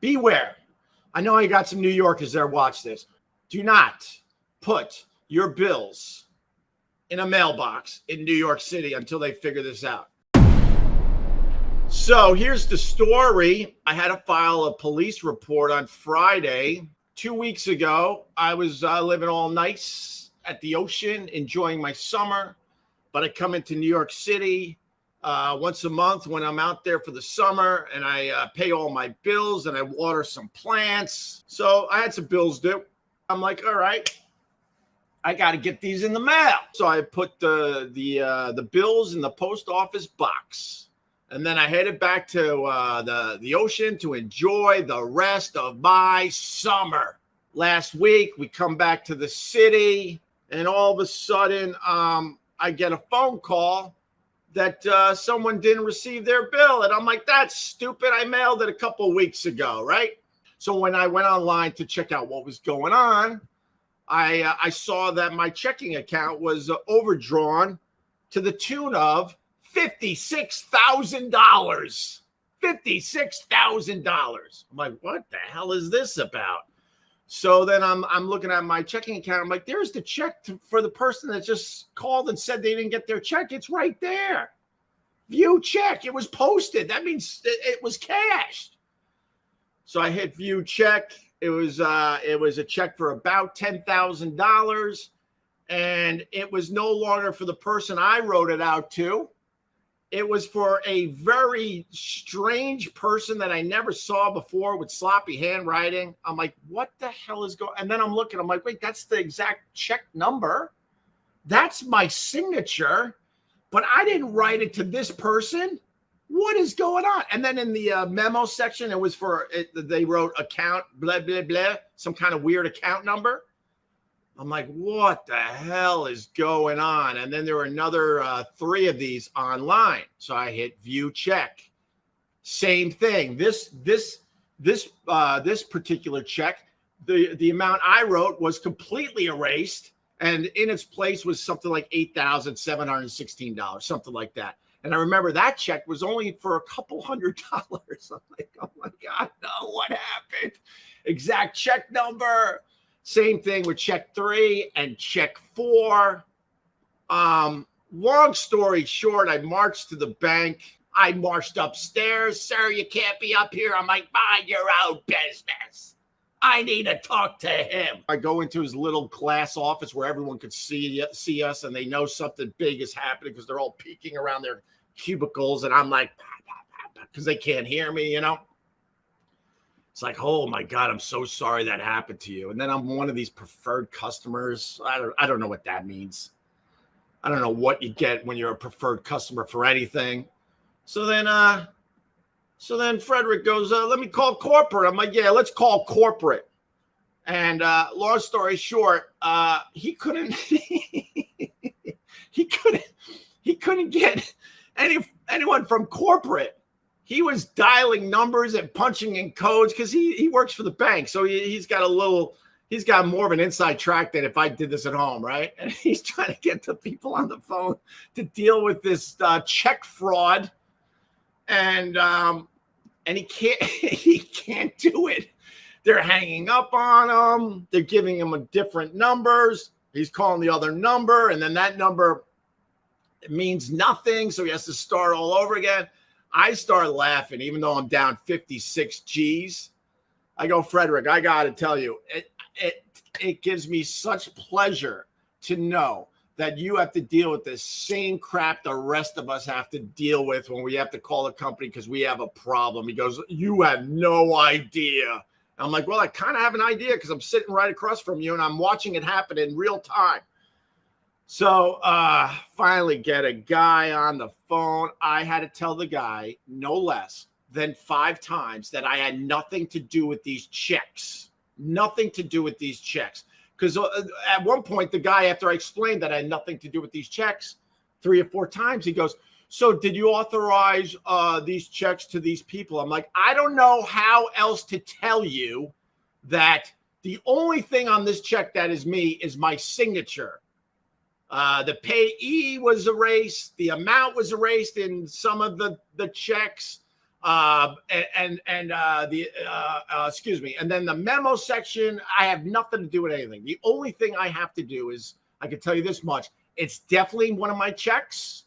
beware. I know I got some New Yorkers there. Watch this. Do not put your bills in a mailbox in New York City until they figure this out. So here's the story. I had to file a police report on Friday. 2 weeks ago, I was living all nice at the ocean, enjoying my summer. But I come into New York City once a month when I'm out there for the summer, and I pay all my bills and I water some plants. So I had some bills due. I'm like, all right, I got to get these in the mail. So I put the bills in the post office box. And then I headed back to the ocean to enjoy the rest of my summer. Last week, we come back to the city, and all of a sudden, I get a phone call that someone didn't receive their bill. And I'm like, that's stupid. I mailed it a couple of weeks ago, right? So when I went online to check out what was going on, I saw that my checking account was overdrawn to the tune of $56,000. $56,000. I'm like, what the hell is this about? So then I'm looking at my checking account. I'm like, there's the check for the person that just called and said they didn't get their check. It's right there. View check. It was posted. That means it was cashed. So I hit view check. It was a check for about $10,000, and it was no longer for the person I wrote it out to. It was for a very strange person that I never saw before with sloppy handwriting. I'm like, what the hell is going on? And then I'm looking, I'm like, wait, that's the exact check number. That's my signature, but I didn't write it to this person. What is going on? And then in the memo section, it was for it, they wrote account, blah, blah, blah, some kind of weird account number. I'm like, what the hell is going on? And then there were another 3 of these online. So I hit view check. Same thing. This particular check, the amount I wrote was completely erased, and in its place was something like $8,716, something like that. And I remember that check was only for a couple $100. I'm like, oh my God, no, what happened? Exact check number. Same thing with check 3 and check 4. Long story short, I marched to the bank. I marched upstairs. Sir, you can't be up here. I'm like, mind your own business. I need to talk to him. I go into his little glass office where everyone could see us, and they know something big is happening because they're all peeking around their cubicles. And I'm like, because they can't hear me, you know. It's like, oh my God, I'm so sorry that happened to you. And then I'm one of these preferred customers. I don't know what that means. I don't know what you get when you're a preferred customer for anything. So then Frederick goes, let me call corporate. I'm like, yeah, let's call corporate. And long story short, he couldn't get anyone from corporate. He was dialing numbers and punching in codes because he works for the bank. So he's got more of an inside track than if I did this at home, right? And he's trying to get the people on the phone to deal with this check fraud. And he can't do it. They're hanging up on him. They're giving him different numbers. He's calling the other number, and then that number means nothing. So he has to start all over again. I start laughing, even though I'm down 56 G's. I go, Frederick, I got to tell you, it gives me such pleasure to know that you have to deal with the same crap the rest of us have to deal with when we have to call a company because we have a problem. He goes, you have no idea. I'm like, well, I kind of have an idea because I'm sitting right across from you and I'm watching it happen in real time. So finally get a guy on the phone. I had to tell the guy no less than 5 times that I had nothing to do with these checks. Nothing to do with these checks. Because at one point, the guy, after I explained that I had nothing to do with these checks 3 or 4 times, he goes, so did you authorize these checks to these people? I'm like, I don't know how else to tell you that the only thing on this check that is me is my signature. The payee was erased. The amount was erased in some of the checks. Excuse me. And then the memo section, I have nothing to do with anything. The only thing I have to do is, I can tell you this much. It's definitely one of my checks.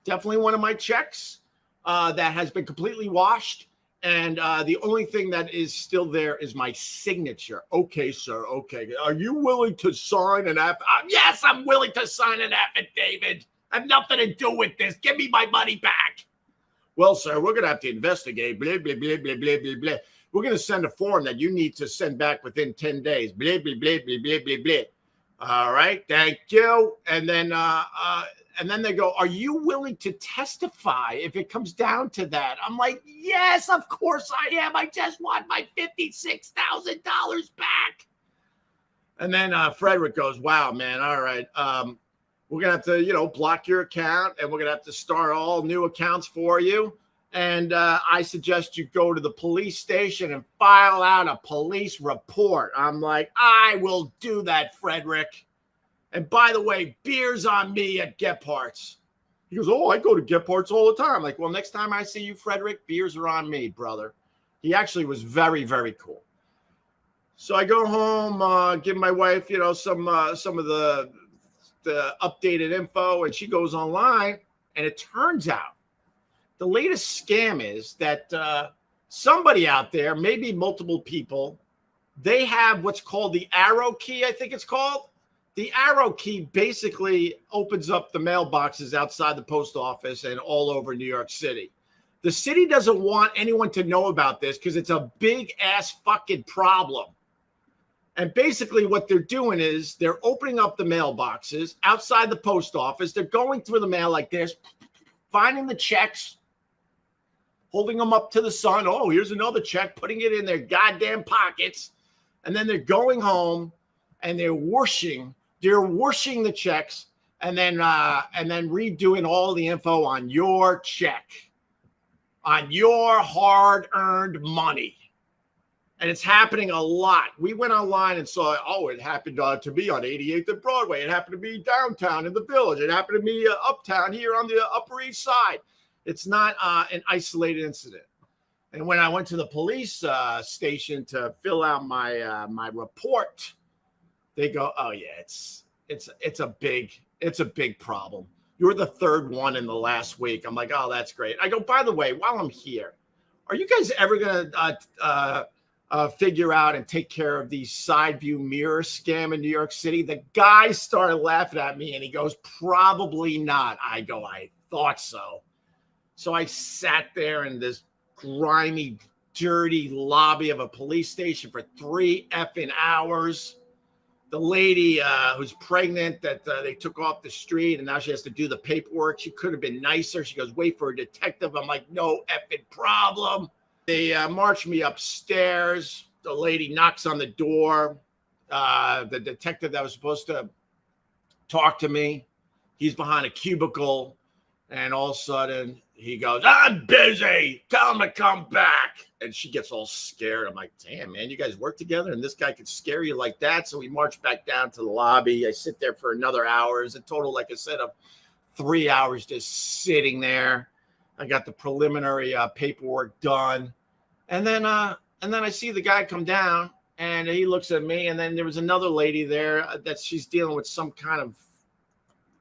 Definitely one of my checks that has been completely washed. And the only thing that is still there is my signature. Okay, sir. Okay. Are you willing to sign an affidavit? Yes, I'm willing to sign an affidavit. I have nothing to do with this. Give me my money back. Well, sir, we're going to have to investigate. Blah, blah, blah, blah, blah, blah, blah. We're going to send a form that you need to send back within 10 days. Blah, blah, blah, blah, blah, blah, blah. All right. Thank you. And then they go, are you willing to testify if it comes down to that? I'm like, yes, of course I am. I just want my $56,000 back. And then Frederick goes, wow, man. All right. We're going to have to, block your account, and we're going to have to start all new accounts for you. And I suggest you go to the police station and file out a police report. I'm like, I will do that, Frederick. And by the way, beer's on me at Gephardt's. He goes, oh, I go to Gephardt's all the time. I'm like, well, next time I see you, Frederick, beers are on me, brother. He actually was very, very cool. So I go home, give my wife, some of the updated info, and she goes online, and it turns out the latest scam is that somebody out there, maybe multiple people, they have what's called the arrow key, I think it's called. The arrow key basically opens up the mailboxes outside the post office and all over New York City. The city doesn't want anyone to know about this because it's a big ass fucking problem. And basically what they're doing is they're opening up the mailboxes outside the post office. They're going through the mail like this, finding the checks, holding them up to the sun. Oh, here's another check, putting it in their goddamn pockets. And then they're going home and they're whooshing the checks and then redoing all the info on your check, on your hard-earned money. And it's happening a lot. We went online and saw, it happened to me on 88th and Broadway. It happened to be downtown in the Village. It happened to me uptown here on the Upper East Side. It's not an isolated incident. And when I went to the police station to fill out my report, they go, oh yeah, it's a big problem. You're the third one in the last week. I'm like, oh, that's great. I go, by the way, while I'm here, are you guys ever gonna figure out and take care of the side view mirror scam in New York City? The guy started laughing at me and he goes, probably not. I go, I thought so. So I sat there in this grimy, dirty lobby of a police station for 3 effing hours. The lady who's pregnant that they took off the street and now she has to do the paperwork. She could have been nicer. She goes, wait for a detective. I'm like, no effing problem. They march me upstairs. The lady knocks on the door. The detective that was supposed to talk to me, he's behind a cubicle. And all of a sudden, he goes, I'm busy. Tell him to come back. And she gets all scared. I'm like, damn, man, you guys work together? And this guy could scare you like that? So we march back down to the lobby. I sit there for another hour. It's a total, like I said, of 3 hours just sitting there. I got the preliminary paperwork done. And then I see the guy come down and he looks at me. And then there was another lady there that she's dealing with some kind of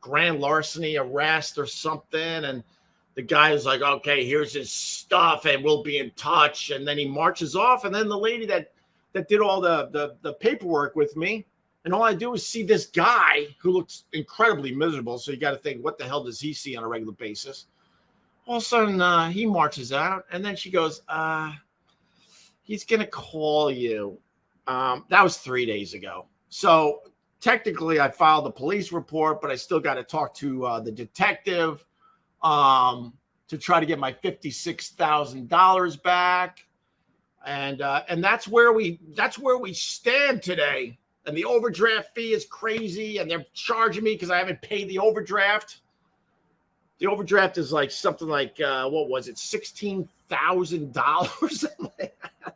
grand larceny arrest or something. And the guy is like, okay, here's his stuff and we'll be in touch. And then he marches off. And then the lady that did all the paperwork with me, and all I do is see this guy who looks incredibly miserable. So you got to think, what the hell does he see on a regular basis? All of a sudden, he marches out, and then she goes, he's going to call you. That was 3 days ago. So technically, I filed a police report, but I still got to talk to the detective to try to get my $56,000 back. And that's where we stand today. And the overdraft fee is crazy, and they're charging me because I haven't paid the overdraft. The overdraft is like something like, what was it, $16,000?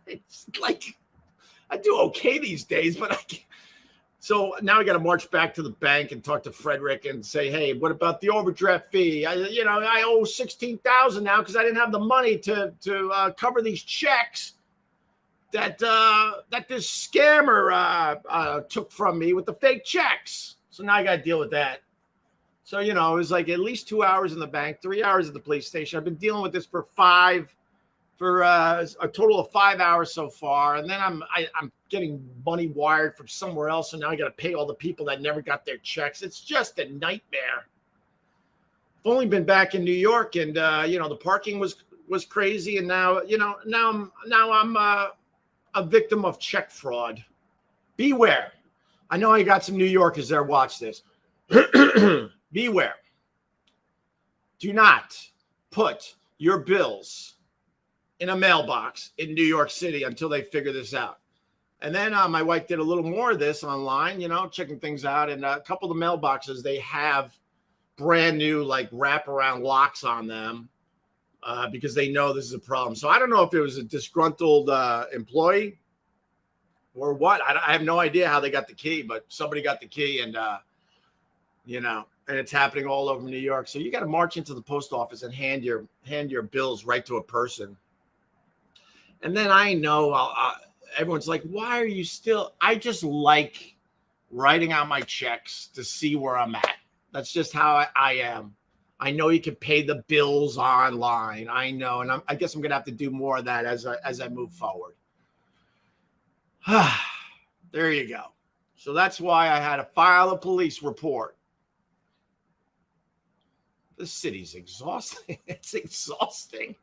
It's like, I do okay these days, but I can't. So now I got to march back to the bank and talk to Frederick and say, hey, what about the overdraft fee? I owe $16,000 now because I didn't have the money to cover these checks that this scammer took from me with the fake checks. So now I got to deal with that. So, it was like at least 2 hours in the bank, 3 hours at the police station. I've been dealing with this for a total of 5 hours so far. And then I'm getting money wired from somewhere else. And now I got to pay all the people that never got their checks. It's just a nightmare. I've only been back in New York, and, the parking was crazy. And now, I'm a victim of check fraud. Beware. I know I got some New Yorkers there. Watch this. Beware. Do not put your bills in a mailbox in New York City until they figure this out. And then my wife did a little more of this online, checking things out. And a couple of the mailboxes, they have brand new like wraparound locks on them because they know this is a problem. So I don't know if it was a disgruntled employee or what. I have no idea how they got the key, but somebody got the key, and and it's happening all over New York. So you got to march into the post office and hand your bills right to a person. And then I know everyone's like, why are you still? I just like writing out my checks to see where I'm at. That's just how I am. I know you can pay the bills online. I know. And I guess I'm going to have to do more of that as I move forward. There you go. So that's why I had to file a police report. This city's exhausting. It's exhausting.